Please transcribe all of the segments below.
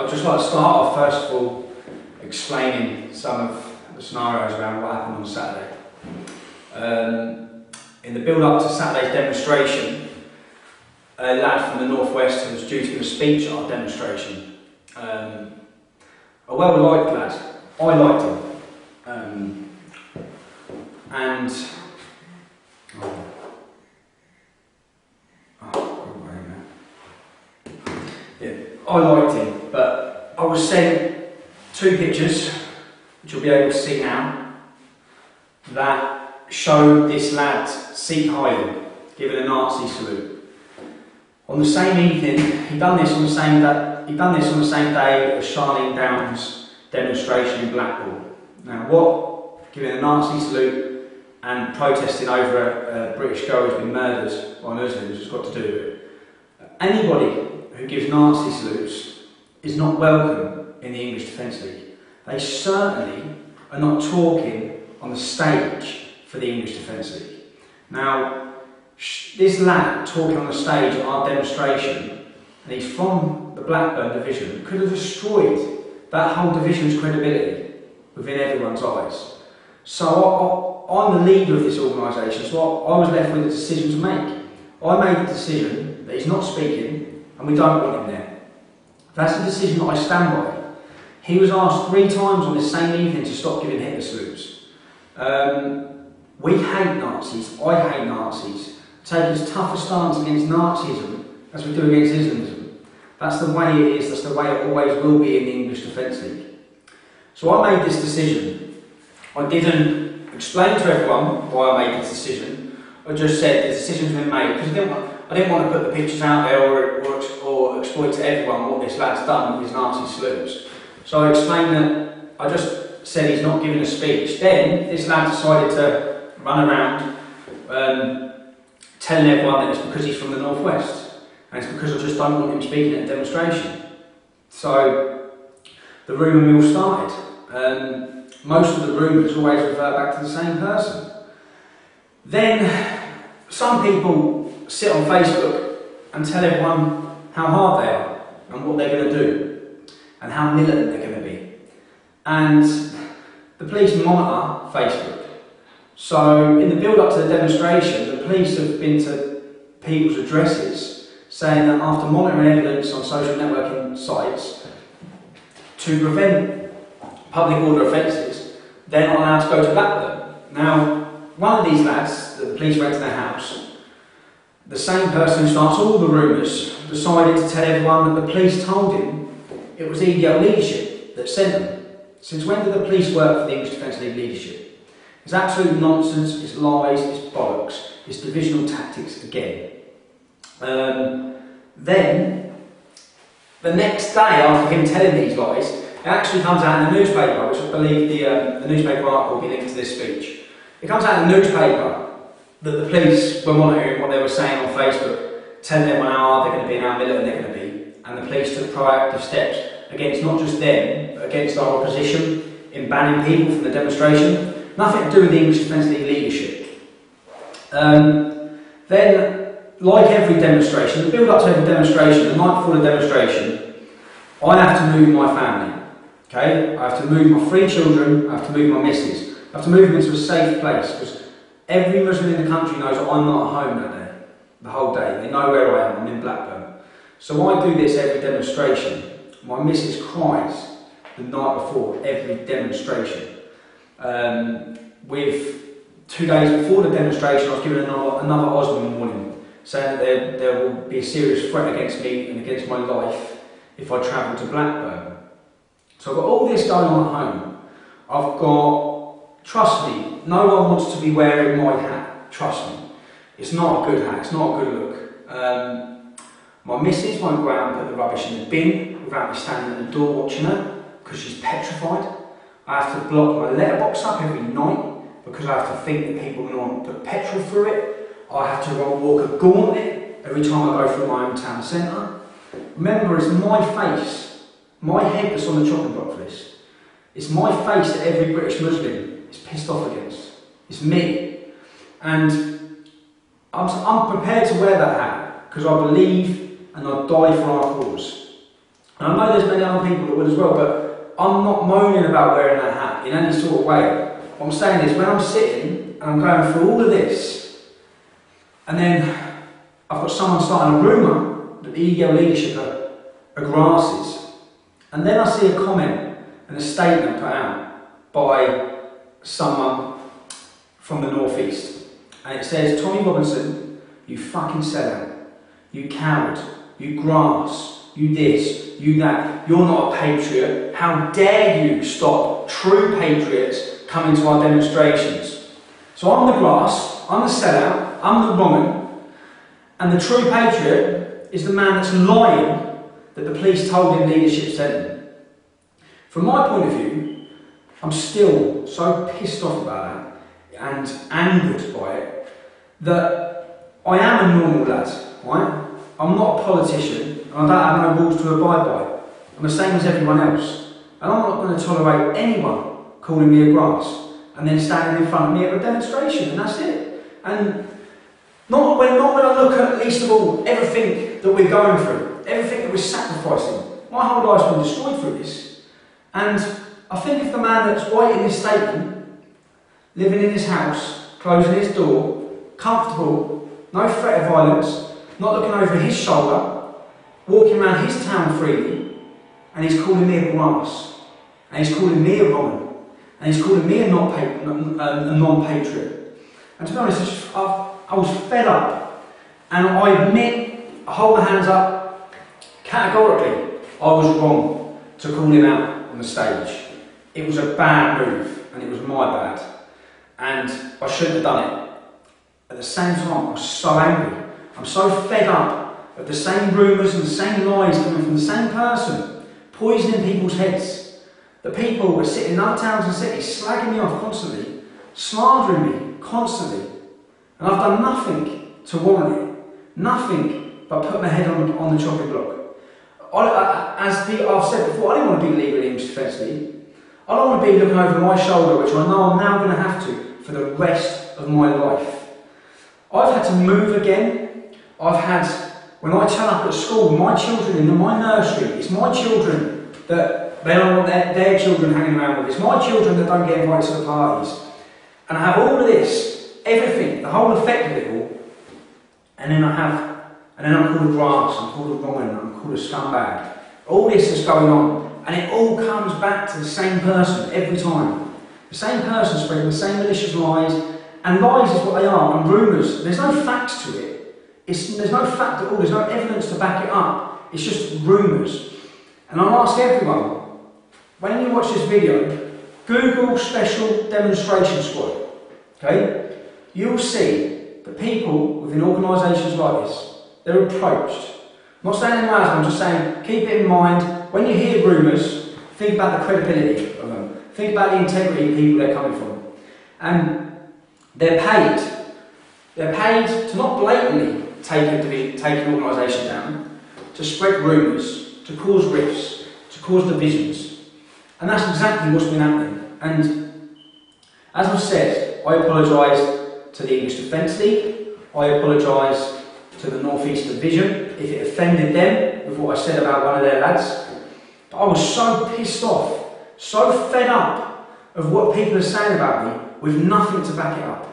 I'd just like to start off first of all explaining some of the scenarios around what happened on Saturday. In the build-up to Saturday's demonstration, a lad from the northwest who was due to give a speech at our demonstration, a well-liked lad. I liked him, I liked him, but I was sent two pictures, which you'll be able to see now, that show this lad seat high giving a Nazi salute. On the same evening, he'd done this on the same day as Charlene Downs' demonstration in Blackburn. Now, what giving a Nazi salute and protesting over a British girl who's been murdered by Muslims has got to do with it? Anybody who gives Nazi salutes is not welcome in the English Defence League. They certainly are not talking on the stage for the English Defence League. Now, this lad talking on the stage at our demonstration, and he's from the Blackburn division, could have destroyed that whole division's credibility within everyone's eyes. So I'm the leader of this organisation, so I was left with a decision to make. I made the decision that he's not speaking, and we don't want him there. That's a decision that I stand by. He was asked 3 times on this same evening to stop giving Hitler salutes. We hate Nazis, I hate Nazis. Take as tough a stance against Nazism as we do against Islamism. That's the way it is, that's the way it always will be in the English Defence League. So I made this decision. I didn't explain to everyone why I made this decision. I just said the decision's been made because I didn't want to put the pictures out there or exploit to everyone what this lad's done with his Nazi salutes. So I explained that I just said he's not giving a speech. Then this lad decided to run around telling everyone that it's because he's from the northwest and it's because I just don't want him speaking at a demonstration. So the rumour mill started. Most of the rumours always revert back to the same person. Then some people sit on Facebook and tell everyone how hard they are and what they're going to do and how militant they're going to be. And the police monitor Facebook. So in the build-up to the demonstration, the police have been to people's addresses saying that after monitoring evidence on social networking sites to prevent public order offences, they're not allowed to go to Blackburn. Now, one of these lads that the police went to their house, the same person who starts all the rumours, decided to tell everyone that the police told him it was EDL leadership that sent them. Since when did the police work for the English Defence League leadership? It's absolute nonsense, it's lies, it's bollocks, it's divisional tactics again. Then, the next day after him telling these lies, it actually comes out in the newspaper, which I believe the newspaper article will be linked to this speech. It comes out in the newspaper that the police were monitoring what they were saying on Facebook, telling everyone how hard they're going to be and how militant they're going to be, and the police took proactive steps against not just them, but against our opposition in banning people from the demonstration. Nothing to do with the English Defence League leadership. Then, like every demonstration, the build-up to every demonstration, the night before the demonstration, I have to move my family. Okay? I have to move my 3 children, I have to move my missus. I have to move them into a safe place, because every Muslim in the country knows that I'm not at home that day, the whole day. They know where I am, I'm in Blackburn. So I do this every demonstration. My missus cries the night before every demonstration. With 2 days before the demonstration, I was given another Osman warning, saying that there will be a serious threat against me and against my life if I travel to Blackburn. So I've got all this going on at home. I've got, trust me, no one wants to be wearing my hat, trust me. It's not a good hat, it's not a good look. My missus won't go out and put the rubbish in the bin without me standing at the door watching her, because she's petrified. I have to block my letterbox up every night because I have to think that people are going to put petrol through it. I have to walk a gauntlet every time I go through my own town centre. Remember, it's my face, my head that's on the chopping block for this. It's my face that every British Muslim is pissed off against. It's me. And I'm prepared to wear that hat because I believe and I die for our cause. And I know there's many other people that would as well, but I'm not moaning about wearing that hat in any sort of way. What I'm saying is, when I'm sitting and I'm going through all of this, and then I've got someone starting a rumour that the EDL leadership are grasses, and then I see a comment and a statement put out by someone from the northeast, and it says, Tommy Robinson, you fucking sellout, you coward, you grass, you this, you that, you're not a patriot, how dare you stop true patriots coming to our demonstrations. So I'm the grass, I'm the sellout, I'm the wrong, and the true patriot is the man that's lying that the police told him leadership sent him. From my point of view, I'm still so pissed off about that and angered by it that I am a normal lad, right? I'm not a politician and I don't have no rules to abide by. I'm the same as everyone else, and I'm not going to tolerate anyone calling me a grass and then standing in front of me at a demonstration, and that's it. And not when I look at, least of all, everything that we're going through, everything that we're sacrificing. My whole life's been destroyed through this. And I think if the man that's writing this statement, living in his house, closing his door, comfortable, no threat of violence, not looking over his shoulder, walking around his town freely, and he's calling me a grass, and he's calling me a Roman, and he's calling me a non-patriot. And to be honest, I was fed up, and I admit, I hold my hands up, categorically, I was wrong to call him out on the stage. It was a bad move, and it was my bad, and I shouldn't have done it. At the same time, I was so angry. I'm so fed up of the same rumours and the same lies coming from the same person, poisoning people's heads. The people are sitting in other towns and cities slagging me off constantly, slandering me constantly, and I've done nothing to warrant it, nothing but put my head on the chopping block. As I've said before, I don't want to be leader in the English Defence League. I don't want to be looking over my shoulder, which I know I'm now going to have to for the rest of my life. I've had to move again. When I turn up at school, my children in my nursery, it's my children that they don't want their children hanging around with. It's my children that don't get invited to the parties. And I have all of this, everything, the whole effect of it all, and then I'm called a grass, I'm called a Roman, I'm called a scumbag. All this is going on, and it all comes back to the same person every time. The same person spreading the same malicious lies, and lies is what they are, and rumours. There's no facts to it. There's no fact at all, there's no evidence to back it up. It's just rumours. And I'll ask everyone, when you watch this video, Google Special Demonstration Squad, okay? You'll see that people within organisations like this, they're approached. I'm not saying anyone else, I'm just saying, keep it in mind, when you hear rumours, think about the credibility of them. Think about the integrity of people they're coming from. And they're paid. They're paid to not blatantly take an organisation down, to spread rumours, to cause rifts, to cause divisions. And that's exactly what's been happening. And as I've said, I apologise to the English Defence League, I apologise to the North East Division if it offended them with what I said about one of their lads. But I was so pissed off, so fed up of what people are saying about me with nothing to back it up.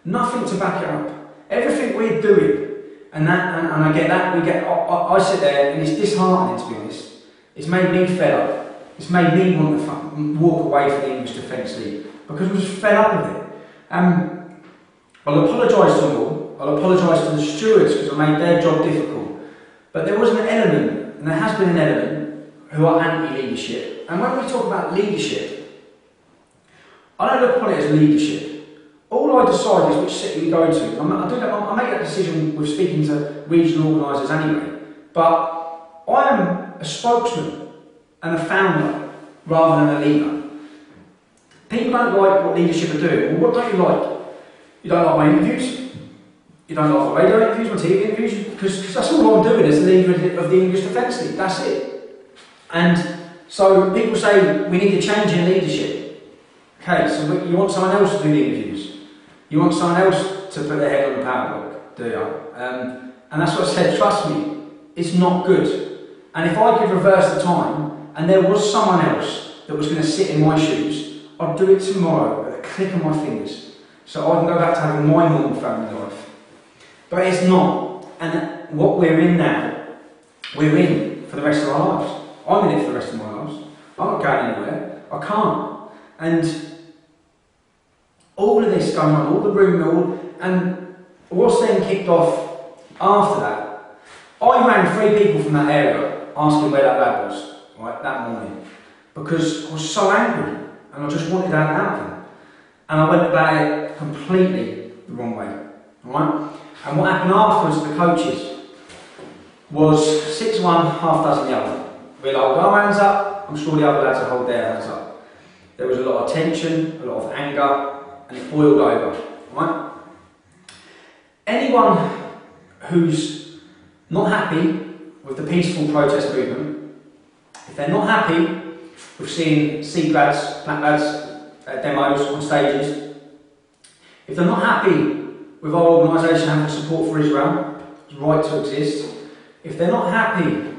Nothing to back it up. Everything we're doing, and I get that, I sit there and it's disheartening, to be honest. It's made me fed up. It's made me want to walk away from the English Defence League because I was fed up with it. I'll apologise to them all. I'll apologise to the stewards because I made their job difficult. But there was an element, and there has been an element, who are anti-leadership. And when we talk about leadership, I don't look upon it as leadership. All I decide is which city we go to. I make that decision with speaking to regional organisers anyway. But I am a spokesman and a founder rather than a leader. People don't like what leadership are doing. Well, what don't you like? You don't like my interviews? You don't like my radio interviews, my TV interviews? Because that's all I'm doing as the leader of the English Defence League. That's it. And so people say we need a change in leadership. Okay, so you want someone else to do the interviews? You want someone else to put their head on the power block, do you? And that's what I said, trust me, it's not good. And if I could reverse the time, and there was someone else that was going to sit in my shoes, I'd do it tomorrow at the click of my fingers, so I can go back to having my normal family life. But it's not, and what we're in now, we're in for the rest of our lives. I'm in it for the rest of my lives. I'm not going anywhere. I can't. And all of this going on, all the rumour, and what's then kicked off after that, I rang 3 people from that area asking where that lad was, right, that morning, because I was so angry and I just wanted that out of him. And I went about it completely the wrong way, right? And what happened afterwards to the coaches was 6 1, half dozen the other. We're like, hold our hands up, I'm sure the other lads will hold their hands up. There was a lot of tension, a lot of anger, and it boiled over, right? Anyone who's not happy with the peaceful protest movement, if they're not happy with seeing C-lads, black lads demos on stages, if they're not happy with our organisation having support for Israel, its right to exist, if they're not happy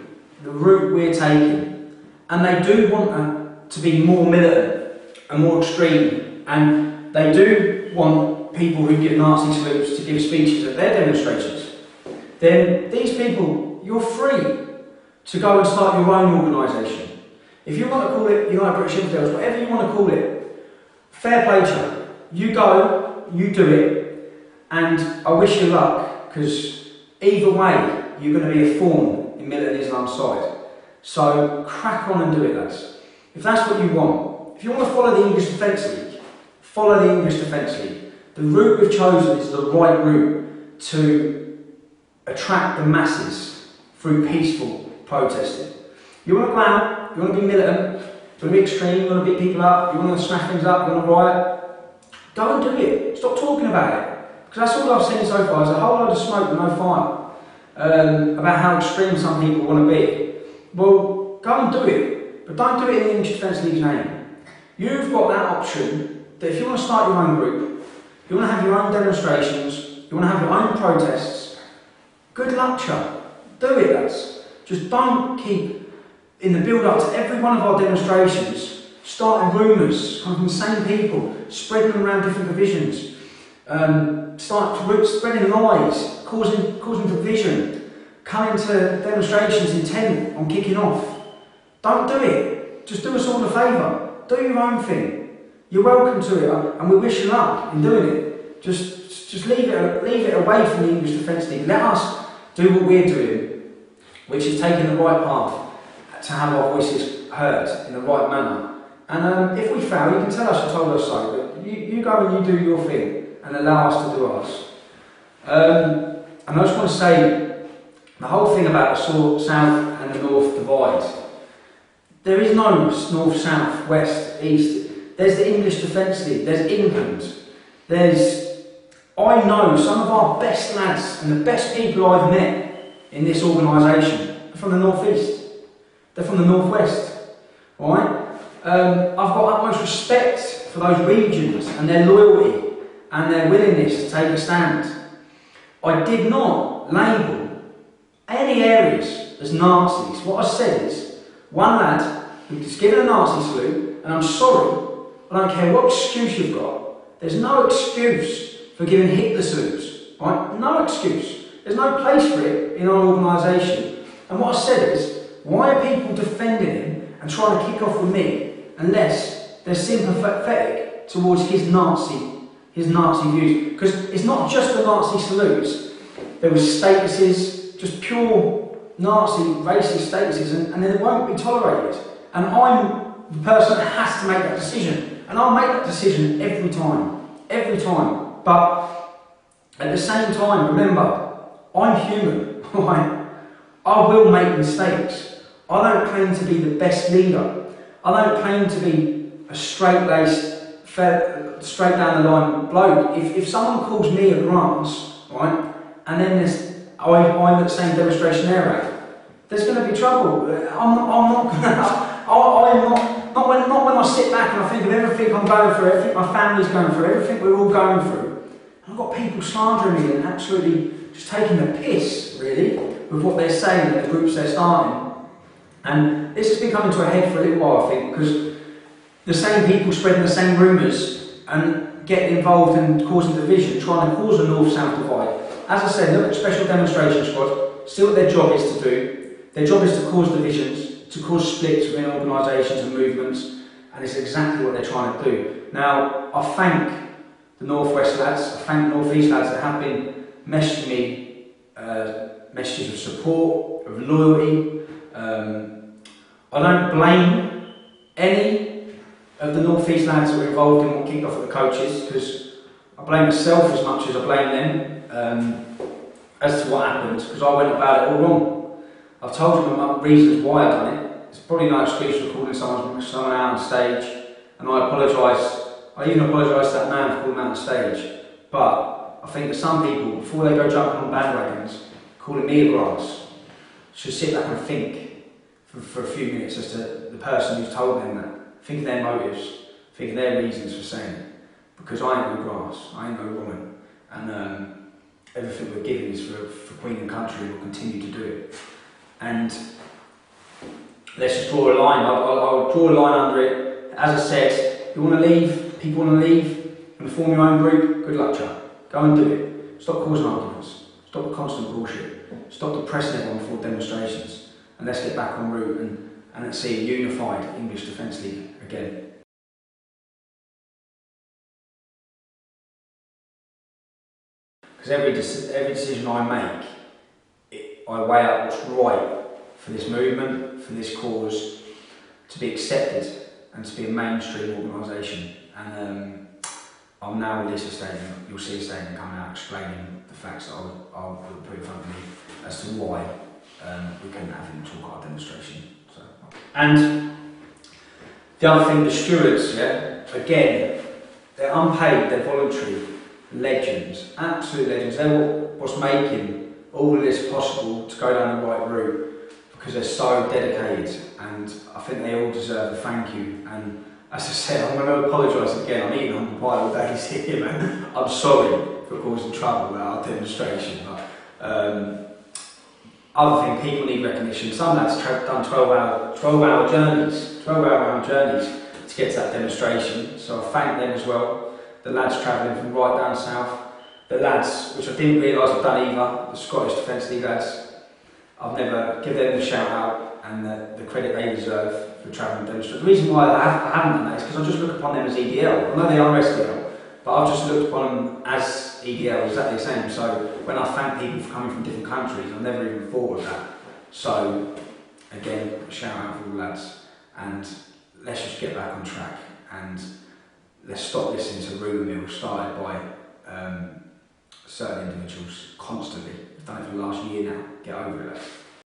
the route we're taking, and they do want to be more militant and more extreme, and they do want people who give Nazi salutes to give speeches at their demonstrations, then these people, you're free to go and start your own organisation. If you want to call it United British Infidels, whatever you want to call it, fair play to you. You go, you do it, and I wish you luck, because either way, you're going to be a thorn in militant Islam's side. So crack on and do it, lads. If that's what you want. If you want to follow the English Defence League, follow the English Defence League. The route we've chosen is the right route to attract the masses through peaceful protesting. You want to go out, you want to be militant, you want to be extreme, you want to beat people up, you want to smash things up, you want to riot, go and do it. Stop talking about it. Because that's all I've seen so far, is a whole load of smoke and no fire. About how extreme some people want to be. Well, go and do it, but don't do it in the English Defence League's name. You've got that option that if you want to start your own group, you want to have your own demonstrations, you want to have your own protests, good luck, Chuck. Do it, lads. Just don't keep, in the build-up to every one of our demonstrations, starting rumours coming from the same people, spreading them around different divisions, spreading lies, causing division, coming to demonstrations intent on kicking off. Don't do it. Just do us all a favour. Do your own thing. You're welcome to it, and we wish you luck in doing it. Just leave it away from the English Defence League. Let us do what we're doing, which is taking the right path to have our voices heard in the right manner. And if we fail, you can tell us you told us so, but you go and you do your thing and allow us to do ours. And I just want to say, the whole thing about the south and the north divide, there is no north, south, west, east. There's the English Defence League, there's England, I know some of our best lads and the best people I've met in this organisation are from the northeast, they're from the northwest, alright? I've got utmost respect for those regions and their loyalty and their willingness to take a stand. I did not label any areas as Nazis. What I said is, one lad who was given a Nazi salute, and I'm sorry, I don't care what excuse you've got, there's no excuse for giving Hitler salutes, right? No excuse. There's no place for it in our organisation. And what I said is, why are people defending him and trying to kick off with me unless they're sympathetic towards his Nazi views? Because it's not just the Nazi salutes. There was statuses, just pure Nazi racist statuses, and they won't be tolerated. And I'm the person that has to make that decision. And I'll make that decision every time. Every time. But at the same time, remember, I'm human. I will make mistakes. I don't claim to be the best leader. I don't claim to be a straight-laced, straight down the line bloke. If someone calls me a grass, right, and then I'm at the same demonstration area, there's going to be trouble. Not when I sit back and I think of everything I'm going through, everything my family's going through, everything we're all going through. I've got people slandering me and absolutely just taking the piss, really, with what they're saying and the groups they're starting. And this has been coming to a head for a little while, I think, because the same people spreading the same rumours and getting involved and causing division, trying to cause a north-south divide. As I said, look at Special Demonstration Squad, see what their job is to do. Their job is to cause divisions, to cause splits within organisations and movements, and it's exactly what they're trying to do. Now, I thank the North West lads, I thank the North East lads that have been messaging me messages of support, of loyalty. I don't blame any of the North East lads that were involved in what kicked off at the coaches, because I blame myself as much as I blame them as to what happened, because I went about it all wrong. I've told you my reasons why I've done it. It's probably no excuse for calling someone out on stage, and I apologise. I even apologise to that man for calling him out on stage. But I think that some people, before they go jumping on bandwagons, calling me a grass, should sit back and think for a few minutes as to the person who's told them that. Think of their motives, think of their reasons for saying it. Because I ain't no grass, I ain't no woman, and everything we're giving is for Queen and country, and we'll continue to do it. And let's just draw a line. I'll draw a line under it. As I said, you want to leave, people want to leave, and form your own group, good luck, Chuck. Go and do it. Stop causing arguments. Stop the constant bullshit. Stop depressing everyone before demonstrations. And let's get back en route and let's see a unified English Defence League again. Because every decision I make, I weigh up what's right for this movement, for this cause, to be accepted and to be a mainstream organisation. And I'll now release a statement. You'll see a statement coming out explaining the facts that I'll put in front of me as to why we couldn't have him talk our demonstration. So. And the other thing, the stewards, yeah, again, they're unpaid, they're voluntary, legends, absolute legends. They're what's making all of this possible to go down the right route, because they're so dedicated, and I think they all deserve a thank you. And as I said, I'm going to apologise again. I'm eating humble pie all day here, man. I'm sorry for causing trouble at our demonstration. But, other thing, people need recognition. Some lads done 12-hour journeys, 12-hour journeys to get to that demonstration. So I thank them as well. The lads travelling from right down south. The lads, which I didn't realise I've done either, the Scottish Defence League lads. I've never given them a shout out and the credit they deserve for travelling demonstration. The reason why I haven't done that is because I just look upon them as EDL. I know they are SDL, but I've just looked upon them as EDL, exactly the same. So when I thank people for coming from different countries, I've never even thought of that. So again, shout out for all the lads, and let's just get back on track, and let's stop listening to rumour mill started by certain individuals constantly. I've done it for the last year now. Get over it.